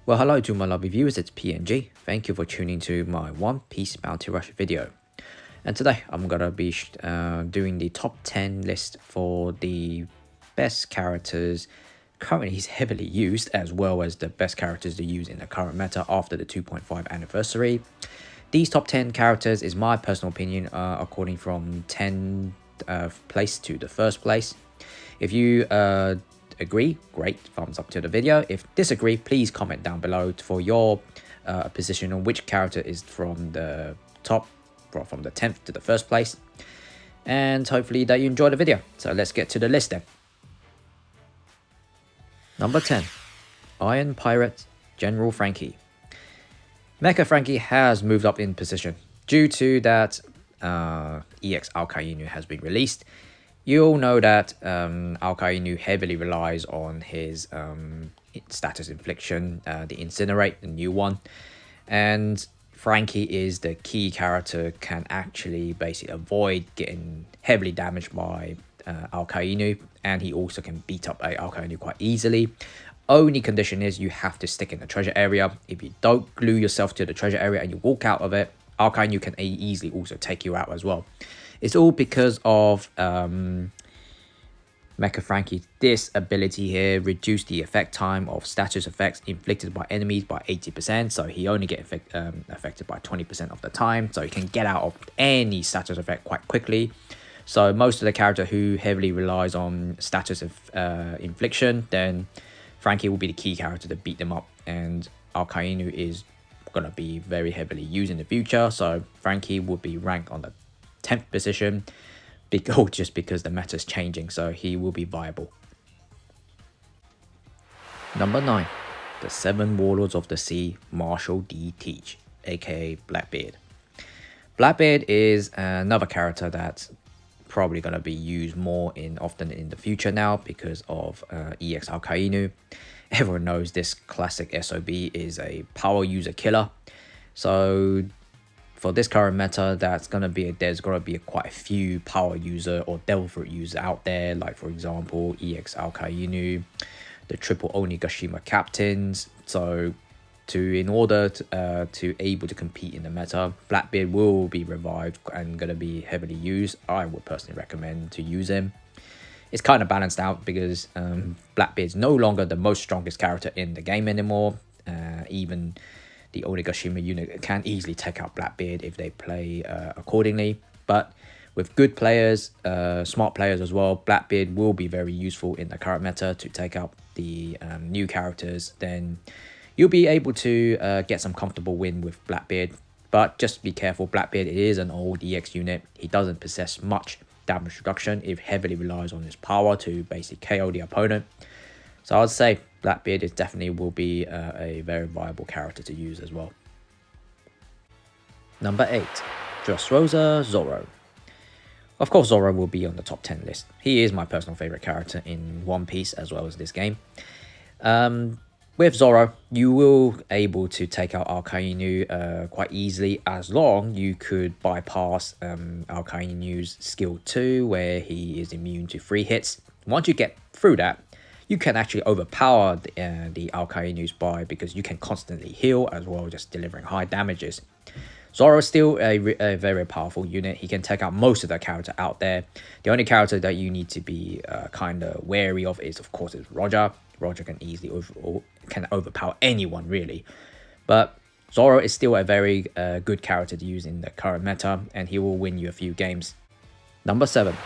Well, hello to my lovely viewers, it's PNG. Thank you for tuning to my One Piece Bounty Rush video. And today I'm gonna be doing the top 10 list for the best characters currently heavily used, as well as the best characters to use in the current meta after the 2.5 anniversary. These top 10 characters is my personal opinion, according from 10th place to the first place. If you agree, great, thumbs up to the video. If disagree, please comment down below for your position on which character is from the top, from the 10th to the first place, and hopefully that you enjoy the video. So let's get to the list then. Number 10, Iron Pirate General Frankie. Mecha Frankie has moved up in position due to that EX Alkainu has been released. You all know that Alkainu heavily relies on his status infliction, the Incinerate, the new one. And Frankie is the key character, can actually basically avoid getting heavily damaged by Alkainu. And he also can beat up Alkainu quite easily. Only condition is you have to stick in the treasure area. If you don't glue yourself to the treasure area and you walk out of it, Alkainu can easily also take you out as well. It's all because of Mecha Frankie. This ability here reduced the effect time of status effects inflicted by enemies by 80%. So he only gets affected by 20% of the time. So he can get out of any status effect quite quickly. So most of the character who heavily relies on status of infliction, then Frankie will be the key character to beat them up. And Alkainu is going to be very heavily used in the future. So Frankie will be ranked on the 10th position, just because the meta is changing, so he will be viable. Number 9, the 7 Warlords of the Sea, Marshall D. Teach, aka Blackbeard. Blackbeard is another character that's probably going to be used more often in the future now because of EX Alkainu. Everyone knows this classic SOB is a power user killer, so for this current meta, there's gonna be quite a few power user or devil fruit user out there, like for example EX Alkainu, the triple Onigashima captains. So in order to able to compete in the meta, Blackbeard will be revived and gonna be heavily used. I would personally recommend to use him. It's kind of balanced out because Blackbeard's no longer the most strongest character in the game anymore. Even the Onigashima unit can easily take out Blackbeard if they play accordingly. But with good players, smart players as well, Blackbeard will be very useful in the current meta to take out the new characters. Then you'll be able to get some comfortable win with Blackbeard. But just be careful, Blackbeard is an old EX unit. He doesn't possess much damage reduction. It heavily relies on his power to basically KO the opponent. So I'd say Blackbeard definitely will be a very viable character to use as well. Number 8, Dressrosa Zorro. Of course, Zorro will be on the top 10 list. He is my personal favorite character in One Piece as well as this game. With Zorro, you will able to take out Alkainu quite easily, as long you could bypass Alkainu's skill 2, where he is immune to 3 hits. Once you get through that, you can actually overpower the Alkainu's because you can constantly heal as well, just delivering high damages. Zorro is still a very powerful unit. He can take out most of the character out there. The only character that you need to be kind of wary of is, of course, Roger. Roger can easily overpower anyone, really. But Zorro is still a very good character to use in the current meta, and he will win you a few games. Number 7,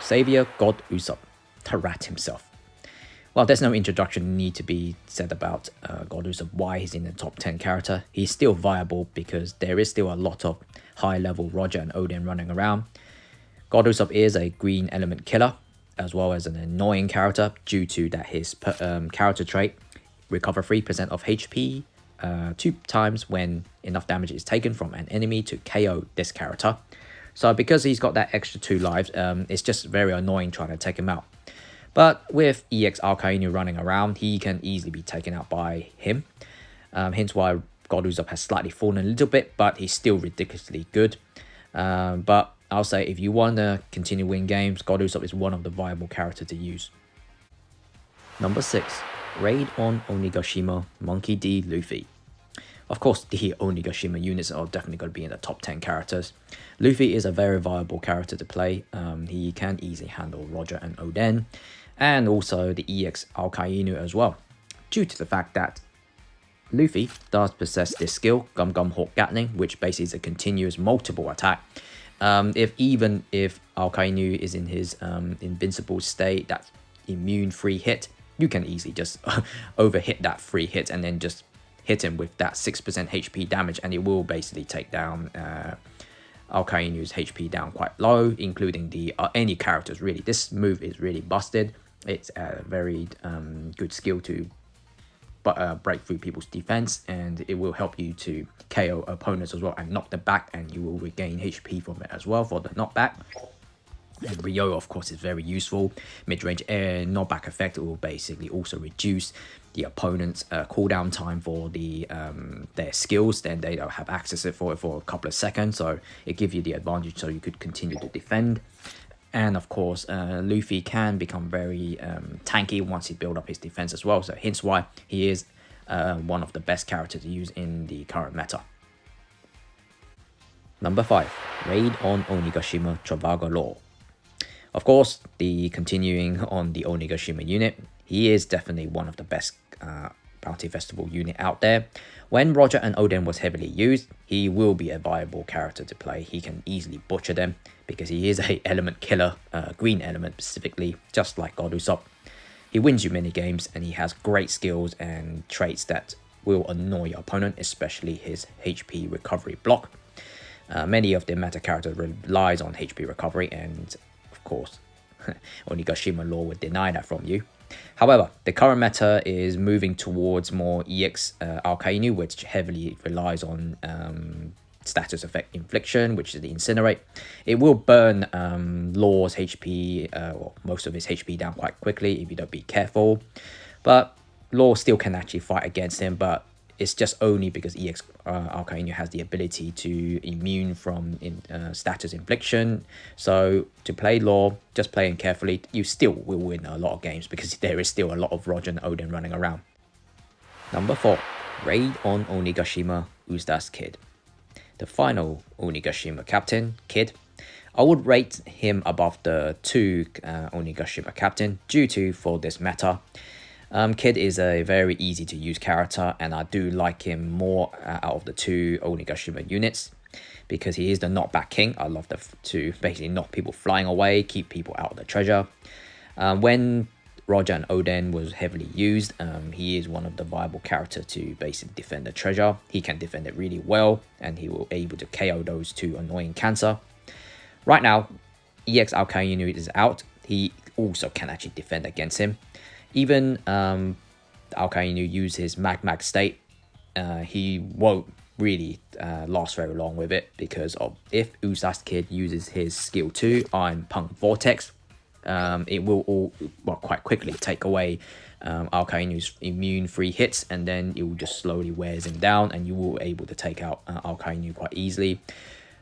Xavier God Usopp, Tarat himself. Well, there's no introduction need to be said about God Usopp, why he's in the top 10 character. He's still viable because there is still a lot of high-level Roger and Odin running around. God Usopp is a green element killer, as well as an annoying character due to that his character trait, recover 3% of HP 2 times when enough damage is taken from an enemy to KO this character. So because he's got that extra 2 lives, it's just very annoying trying to take him out. But with EX Alkainu running around, he can easily be taken out by him. Hence why God Usopp has slightly fallen a little bit, but he's still ridiculously good. But I'll say if you want to continue winning games, God Usopp is one of the viable characters to use. Number 6, Raid on Onigashima Monkey D. Luffy. Of course, the Onigashima units are definitely going to be in the top 10 characters. Luffy is a very viable character to play. He can easily handle Roger and Odin, and also the EX Alkainu as well, due to the fact that Luffy does possess this skill, Gum Gum Hawk Gatling, which basically is a continuous multiple attack. Even if Alkainu is in his invincible state, that immune free hit, you can easily just overhit that free hit and then just hit him with that 6% HP damage, and it will basically take down Alkainu's HP down quite low, including the any characters really. This move is really busted. It's a very good skill to break through people's defense, and it will help you to KO opponents as well and knock them back, and you will regain HP from it as well for the knockback. And Ryo, of course, is very useful. Mid-range air knockback effect will basically also reduce the opponent's cooldown time for their skills. Then they don't have access to it for a couple of seconds, so it gives you the advantage so you could continue to defend. And of course, Luffy can become very tanky once he builds up his defense as well. So hence why he is one of the best characters to use in the current meta. Number 5, Raid on Onigashima Chobagalore. Of course, continuing on the Onigashima unit, he is definitely one of the best Bounty Festival unit out there. When Roger and Odin was heavily used, he will be a viable character to play. He can easily butcher them because he is a element killer, green element specifically, just like God Usopp. He wins you many games, and he has great skills and traits that will annoy your opponent, especially his HP recovery block. Many of the meta characters relies on HP recovery, and of course, Onigashima Law would deny that from you. However, the current meta is moving towards more EX Alkainu, which heavily relies on status effect infliction, which is the Incinerate. It will burn Law's HP, or most of his HP down quite quickly if you don't be careful. But Law still can actually fight against him, but it's just only because EX Alkainu has the ability to immune from status infliction. So to play Law, just playing carefully, you still will win a lot of games because there is still a lot of Roger and Odin running around. Number 4, Raid on Onigashima Usopp's Kid. The final Onigashima captain, Kid. I would rate him above the 2 Onigashima captain due to for this meta. Kid is a very easy to use character, and I do like him more out of the 2 Onigashima units because he is the knockback king. I love to basically knock people flying away, keep people out of the treasure. When Roger and Odin was heavily used, he is one of the viable characters to basically defend the treasure. He can defend it really well, and he will able to KO those 2 annoying cancer. Right now, EX Alkainu is out. He also can actually defend against him. Even Alkainu use his Mag state, he won't really last very long with it because of if Usopp's Kid uses his skill 2 on Punk Vortex, it will quite quickly take away Alkainu's immune free hits, and then it will just slowly wears him down, and you will able to take out Alkainu quite easily.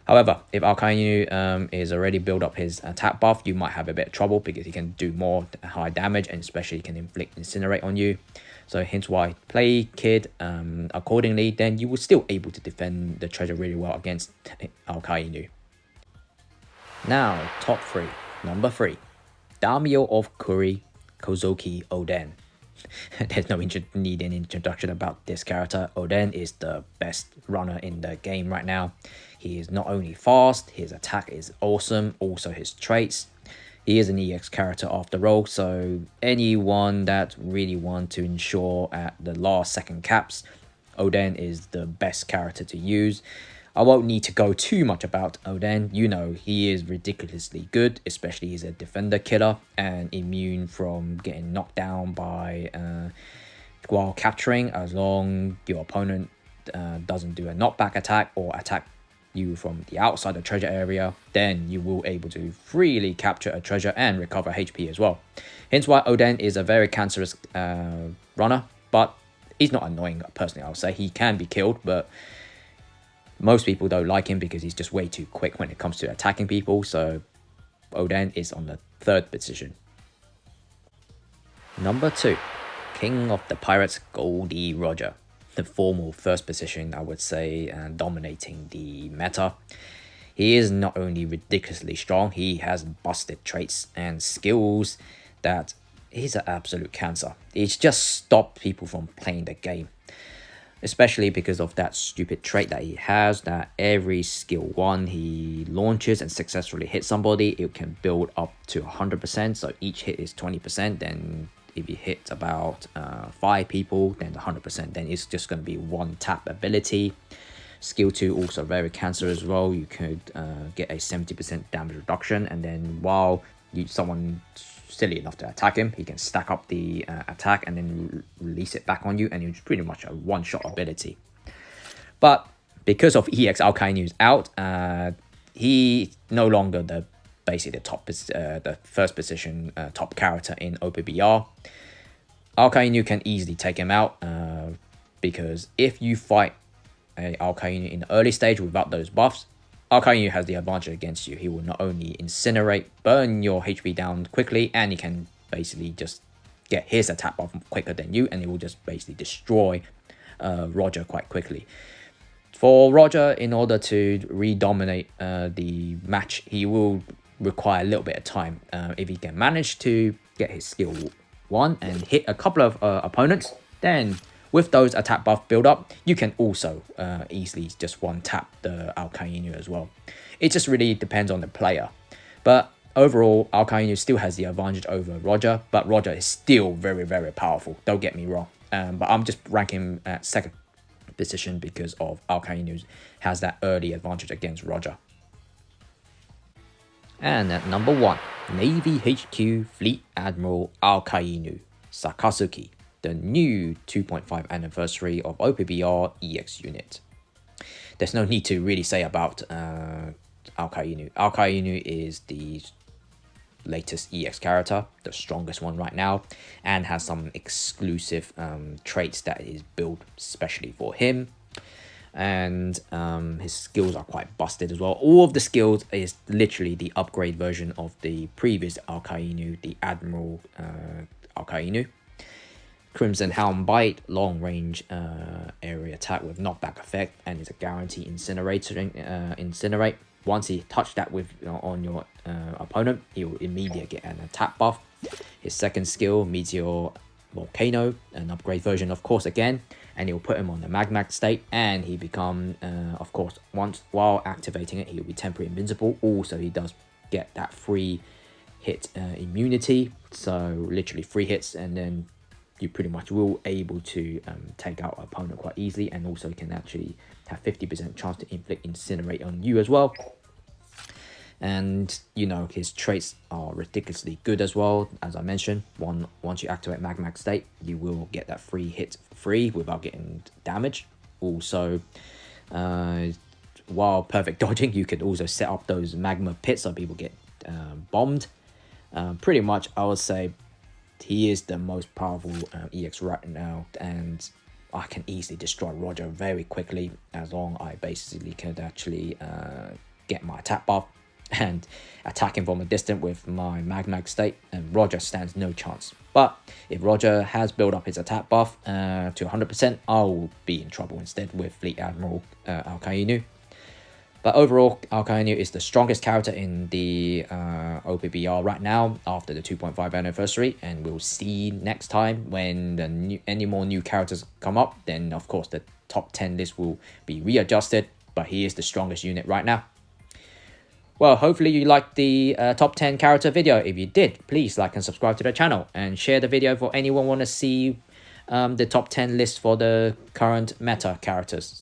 However, if Alkainu is already built up his attack buff, you might have a bit of trouble because he can do more high damage, and especially can inflict Incinerate on you. So hence why play Kid accordingly, then you will still able to defend the treasure really well against Alkainu. Now, top 3. Number 3, Daimyo of Kuri, Kozuki Odin. There's no need an introduction about this character. Odin is the best runner in the game right now. He is not only fast, his attack is awesome, also his traits. He is an EX character after all, so anyone that really want to ensure at the last second caps, Odin is the best character to use. I won't need to go too much about Odin. You know, he is ridiculously good, especially he's a defender killer and immune from getting knocked down by while capturing, as long your opponent doesn't do a knockback attack or attack you from the outside the treasure area, then you will able to freely capture a treasure and recover HP as well. Hence why Odin is a very cancerous runner, but he's not annoying personally. I would say he can be killed, but most people don't like him because he's just way too quick when it comes to attacking people. So Odin is on the 3rd position. Number 2, King of the Pirates, Goldie Roger. The formal first position, I would say, dominating the meta. He is not only ridiculously strong, he has busted traits and skills that he's an absolute cancer. It's just stopped people from playing the game. Especially because of that stupid trait that he has, that every skill 1 he launches and successfully hits somebody, it can build up to 100%. So each hit is 20%. Then if he hits about 5 people, then 100%. Then it's just going to be one tap ability. Skill 2 also very cancerous as well. You could get a 70% damage reduction, and then while someone silly enough to attack him, he can stack up the attack and then release it back on you, and it's pretty much a one-shot ability. But because of EX Alkainu's out, he no longer basically the first position top character in Opbr. Alkainu can easily take him out because if you fight Alkainu in the early stage without those buffs, Alkainu has the advantage against you. He will not only incinerate, burn your HP down quickly, and he can basically just get his attack buff quicker than you, and he will just basically destroy Roger quite quickly. For Roger, in order to re-dominate the match, he will require a little bit of time. If he can manage to get his skill 1 and hit a couple of opponents, then with those attack buff build up, you can also easily just one tap the Alkainu as well. It just really depends on the player. But overall, Alkainu still has the advantage over Roger, but Roger is still very, very powerful. Don't get me wrong. But I'm just ranking him at second position because of Alkainu has that early advantage against Roger. And at number 1, Navy HQ Fleet Admiral Alkainu Sakasuki, the new 2.5 anniversary of Opbr EX unit. There's no need to really say about Alkainu. Alkainu is the latest EX character, the strongest one right now, and has some exclusive traits that is built specially for him. And his skills are quite busted as well. All of the skills is literally the upgrade version of the previous Alkainu, the Admiral Alkainu. Crimson Helm Bite, long range area attack with knockback effect, and is a guarantee incinerate. Once he touched that with on your opponent, he will immediately get an attack buff. His second skill, Meteor Volcano, an upgrade version of course again, and he will put him on the magma state, and he become of course while activating it, he will be temporarily invincible. Also, he does get that free hit immunity, so literally 3 hits, and then you pretty much will able to take out an opponent quite easily, and also can actually have 50% chance to inflict incinerate on you as well. And you know, his traits are ridiculously good as well. As I mentioned, once you activate magma state, you will get that free hit free without getting damage. Also, while perfect dodging, you could also set up those magma pits so people get bombed. Pretty much, I would say he is the most powerful EX right now, and I can easily destroy Roger very quickly as long as I basically could actually get my attack buff and attack him from a distance with my magma state, and Roger stands no chance. But if Roger has built up his attack buff to 100%, I'll be in trouble instead with Fleet Admiral Alkainu. But overall, Alkainu is the strongest character in the Opbr right now after the 2.5 anniversary, and we'll see next time when any more new characters come up. Then of course the top 10 list will be readjusted, but he is the strongest unit right now. Well, hopefully you liked the top 10 character video. If you did, please like and subscribe to the channel, and share the video for anyone want to see the top 10 list for the current meta characters.